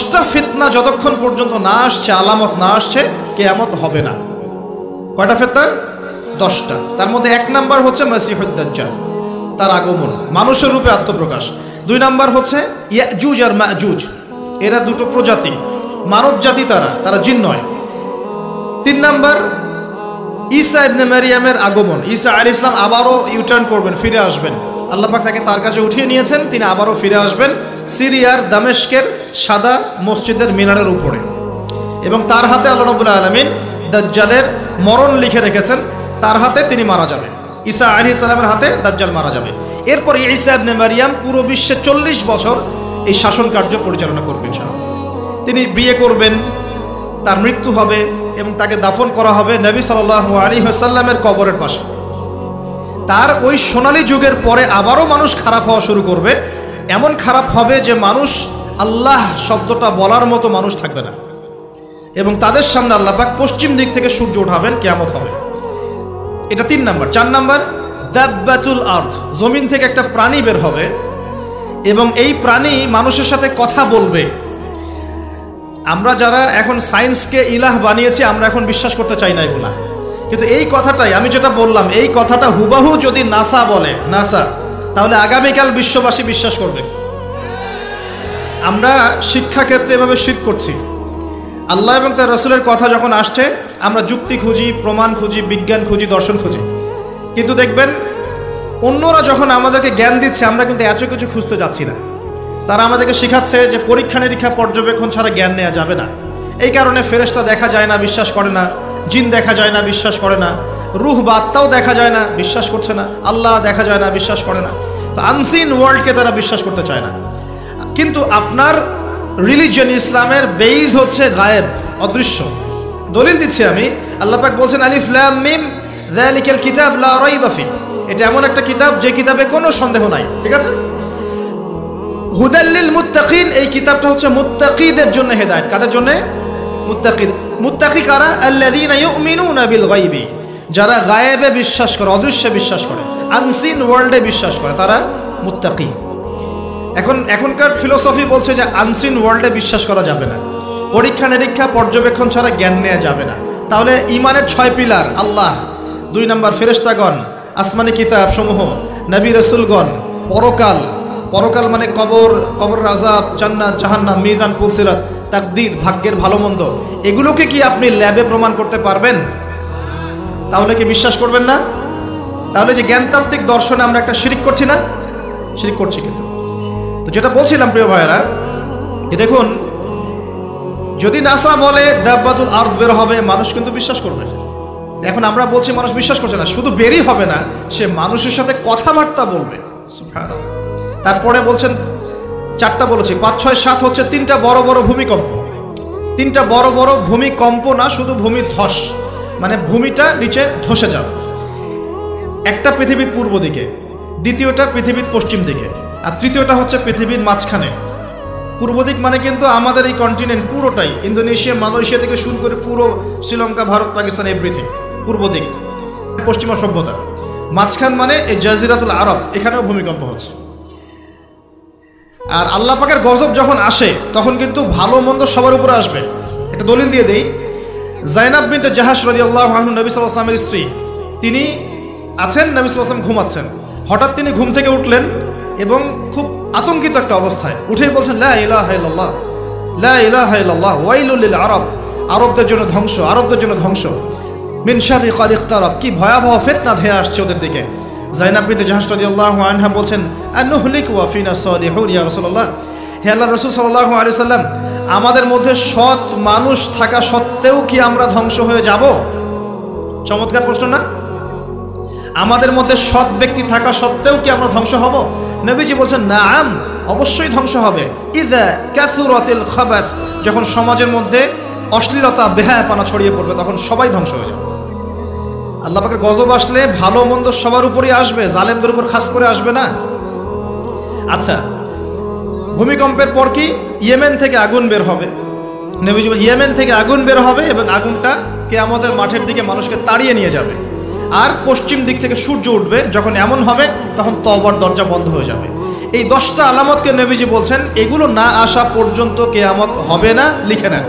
10টা ফিতনা যতক্ষণ পর্যন্ত না আসছে, আলামত না আসছে, কিয়ামত হবে না। কয়টা ফিতনা? 10টা। তার মধ্যে 1 নাম্বার হচ্ছে মাসিহুদ দাজ্জাল, তার আগমন, মানুষের রূপে আত্মপ্রকাশ। 2 নাম্বার হচ্ছে ইয়াজুজ আর মাজুজ, এরা দুটো প্রজাতি, মানব জাতি, তারা জিন নয়। 3 নাম্বার ঈসা ইবনে মারিয়ামের আগমন, ঈসা আলাইহিস সালাম আবারও ইউটার্ন করবেন, ফিরে আসবেন। আল্লাহ পাক তাকে তার কাছে উঠিয়ে নিয়েছেন, তিনি আবারও ফিরে আসবেন সিরিয়ার দামেস্কের সাদা মসজিদের মিনারের উপরে, এবং তার হাতে আল্লাহ রাব্বুল আলামিন দাজ্জালের মরণ লিখে রেখেছেন, তার হাতে তিনি মারা যাবেন। ঈসা আলাইহিস সালামের হাতে দাজ্জাল মারা যাবে। এরপর ঈসা ইবনে মারিয়াম পুরো বিশ্বে 40 বছর এই শাসন কার্য পরিচালনা করবেন ইনশাআল্লাহ। তিনি বিয়ে করবেন, তার মৃত্যু হবে এবং তাকে দাফন করা হবে নবী সাল্লাল্লাহু আলাইহি ওয়াসাল্লামের কবরের পাশে। তার ওই সোনালী যুগের পরে আবারও মানুষ খারাপ হওয়া শুরু করবে, এমন খারাপ হবে যে মানুষ আল্লাহ শব্দটা বলার মতো মানুষ থাকবে না, এবং তাদের সামনে আল্লাহ পাক পশ্চিম দিক থেকে সূর্য উঠাবেন, কিয়ামত হবে। এটা 3 নাম্বার। 4 নাম্বার দাব্বাতুল আরদ, জমিন থেকে একটা প্রাণী বের হবে এবং এই প্রাণী মানুষের সাথে কথা বলবে। আমরা যারা এখন সায়েন্সকে ইলাহ বানিয়েছি, আমরা এখন বিশ্বাস করতে চাই না এগুলা, কিন্তু এই কথাটাই আমি যেটা বললাম, এই কথাটা হুবাহু যদি নাসা বলে, নাসা, তাহলে আগামীকাল বিশ্ববাসী বিশ্বাস করবে। আমরা শিক্ষাক্ষেত্রে এভাবে শিরক করছি। আল্লাহ এবং তার রাসূলের কথা যখন আসছে, আমরা যুক্তি খুঁজি, প্রমাণ খুঁজি, বিজ্ঞান খুঁজি, দর্শন খুঁজি, কিন্তু দেখবেন অন্যরা যখন আমাদেরকে জ্ঞান দিচ্ছে, আমরা কিন্তু এত কিছু খুঁজতে যাচ্ছি না। তারা আমাদেরকে শেখাচ্ছে যে পরীক্ষা নিরীক্ষা পর্যবেক্ষণ ছাড়া জ্ঞান নেওয়া যাবে না। এই কারণে ফেরেশতা দেখা যায় না, বিশ্বাস করে না, জিন দেখা যায় না, বিশ্বাস করে না, রূহ বা আত্মাও দেখা যায় না, বিশ্বাস করছে না, আল্লাহ দেখা যায় না, বিশ্বাস করে না। তো আনসিন ওয়ার্ল্ডকে তারা বিশ্বাস করতে চায় না। কিন্তু আপনার রিলিজিয়ন ইসলামের বেইজ হচ্ছে গায়েব, অদৃশ্য। দলিল দিচ্ছি আমি, আল্লাহ পাক বলছেন আলিফ লাম মিম যালিকাল কিতাব লা রাইবা ফি, এটা এমন একটা কিতাব যে কিতাবে কোনো সন্দেহ নাই, ঠিক আছে? হুদাল্লিল মুত্তাকিন, এই কিতাবটা হচ্ছে মুত্তাকিদের জন্য হেদায়েত। কাদের জন্য? মুত্তাকিদ। মুত্তাকি কারা? আল্লাযীনা ইউমিনুনা বিল গায়বি, যারা গায়েবে বিশ্বাস করে, অদৃশ্যে বিশ্বাস করে, আনসিন ওয়ার্ল্ডে বিশ্বাস করে, তারা মুত্তাকি। এখনকার ফিলোসফি বলছে যে আনসিন ওয়ার্ল্ডে বিশ্বাস করা যাবে না, পরীক্ষা নিরীক্ষা পর্যবেক্ষণ ছাড়া জ্ঞান নেওয়া যাবে না। তাহলে ঈমানের 6 পিলার, আল্লাহ, 2 নাম্বার ফেরেশতাগণ, আসমানি কিতাব সমূহ, নবী রাসূলগণ, পরকাল, পরকাল মানে কবর আযাব, জান্নাত, জাহান্নাম, মিজান, পুলসিরাত, তাকদীর, ভাগ্যের ভালো মন্দ, এগুলোকে কি আপনি ল্যাবে প্রমাণ করতে পারবেন? তাহলে কি বিশ্বাস করবেন না? তাহলে যে জ্ঞানতাত্ত্বিক দর্শনে আমরা একটা শিরক করছি না? শিরক করছি। কিন্তু তো যেটা বলছিলাম প্রিয় ভাইয়েরা, যে দেখুন, যদি নাসা বলে দাব্বাতুল আরদ বের হবে, মানুষ কিন্তু বিশ্বাস করবে। এখন আমরা বলছি মানুষ বিশ্বাস করছে না, শুধু বেরই হবে না, সে মানুষের সাথে কথাবার্তা বলবে। সুবহানাল্লাহ। তারপরে বলছেন 4টা বলেছি, 5, 6, 7 হচ্ছে 3টা বড় বড় ভূমিকম্প। 3টা বড় বড় ভূমিকম্প না, শুধু ভূমি ধস, মানে ভূমিটা নিচে ধসে যাবে। একটা পৃথিবীর পূর্ব দিকে, দ্বিতীয়টা পৃথিবীর পশ্চিম দিকে, আর তৃতীয়টা হচ্ছে পৃথিবীর মাঝখানে। পূর্ব দিক মানে কিন্তু আমাদের এই কন্টিনেন্ট পুরোটাই, ইন্দোনেশিয়া, মালয়েশিয়া থেকে শুরু করে পুরো শ্রীলঙ্কা, ভারত, পাকিস্তান, এভরিথিং পূর্ব দিক, পশ্চিমা সভ্যতা। মাঝখান মানে এই জাজিরাতুল আরব, এখানেও ভূমিকম্প হচ্ছে। আর আল্লাহ পাকের গজব যখন আসে, তখন কিন্তু ভালো মন্দ সবার উপরে আসবে। একটা দলিল দিয়ে দেই, যায়নাব বিনতে জাহাশ রাদিয়াল্লাহু আনহা, নবী সাল্লাল্লাহু আলাইহি ওয়াসাল্লামের স্ত্রী, তিনি আছেন, নবী সাল্লাল্লাহু আলাইহি ওয়াসাল্লাম ঘুমাচ্ছেন, হঠাৎ তিনি ঘুম থেকে উঠলেন এবং খুব আতঙ্কিত একটা অবস্থায় উঠেই বলছেন, লা ইলাহা ইল্লাল্লাহ, লা ইলাহা ইল্লাল্লাহ, ওয়াইলুল লিল আরব, আরবদের জন্য ধ্বংস, আরবদের জন্য ধ্বংস, মিন শাররি কাদ ইকতারাব, কি ভয়াবহ ফিতনা ধেয়ে আসছে ওদের দিকে। যায়নাব বিনতে জাহাশ রাদিয়াল্লাহু আনহা বলছেন, আনুহলিক ওয়া ফিনা সালিহুন ইয়া রাসূলুল্লাহ, হে আল্লাহর রাসূল সাল্লাল্লাহু আলাইহি ওয়াসাল্লাম, আমাদের মধ্যে সৎ মানুষ থাকা সত্ত্বেও কি আমরা ধ্বংস হয়ে যাব? চমৎকার প্রশ্ন না? আমাদের মধ্যে সৎ ব্যক্তি থাকা সত্ত্বেও কি আমরা ধ্বংস হব? নবীজি বলছেন, নাআম, অবশ্যই ধ্বংস হবে। ইযা কাসুরাতিল খাবাস, যখন সমাজের মধ্যে অশ্লীলতা, বেহায়াপনা ছড়িয়ে পড়বে, তখন সবাই ধ্বংস হয়ে যাবে। আল্লাহ পাকের গজব আসলে ভালো মন্দ সবার উপরই আসবে, জালেমদের উপর খাস করে আসবে না। আচ্ছা, ভূমিকম্পের পর কি? ইয়েমেন থেকে আগুন বের হবে। নবীজি বলেন, ইয়েমেন থেকে আগুন বের হবে এবং আগুনটা কিয়ামতের মাঠের দিকে মানুষকে তাড়িয়ে নিয়ে যাবে। আর পশ্চিম দিক থেকে সূর্য উঠবে। যখন এমন হবে, তখন তওবার দরজা বন্ধ হয়ে যাবে। এই 10টা আলামতকে নবীজি বলছেন এগুলো না আসা পর্যন্ত কিয়ামত হবে না, লিখে নেন।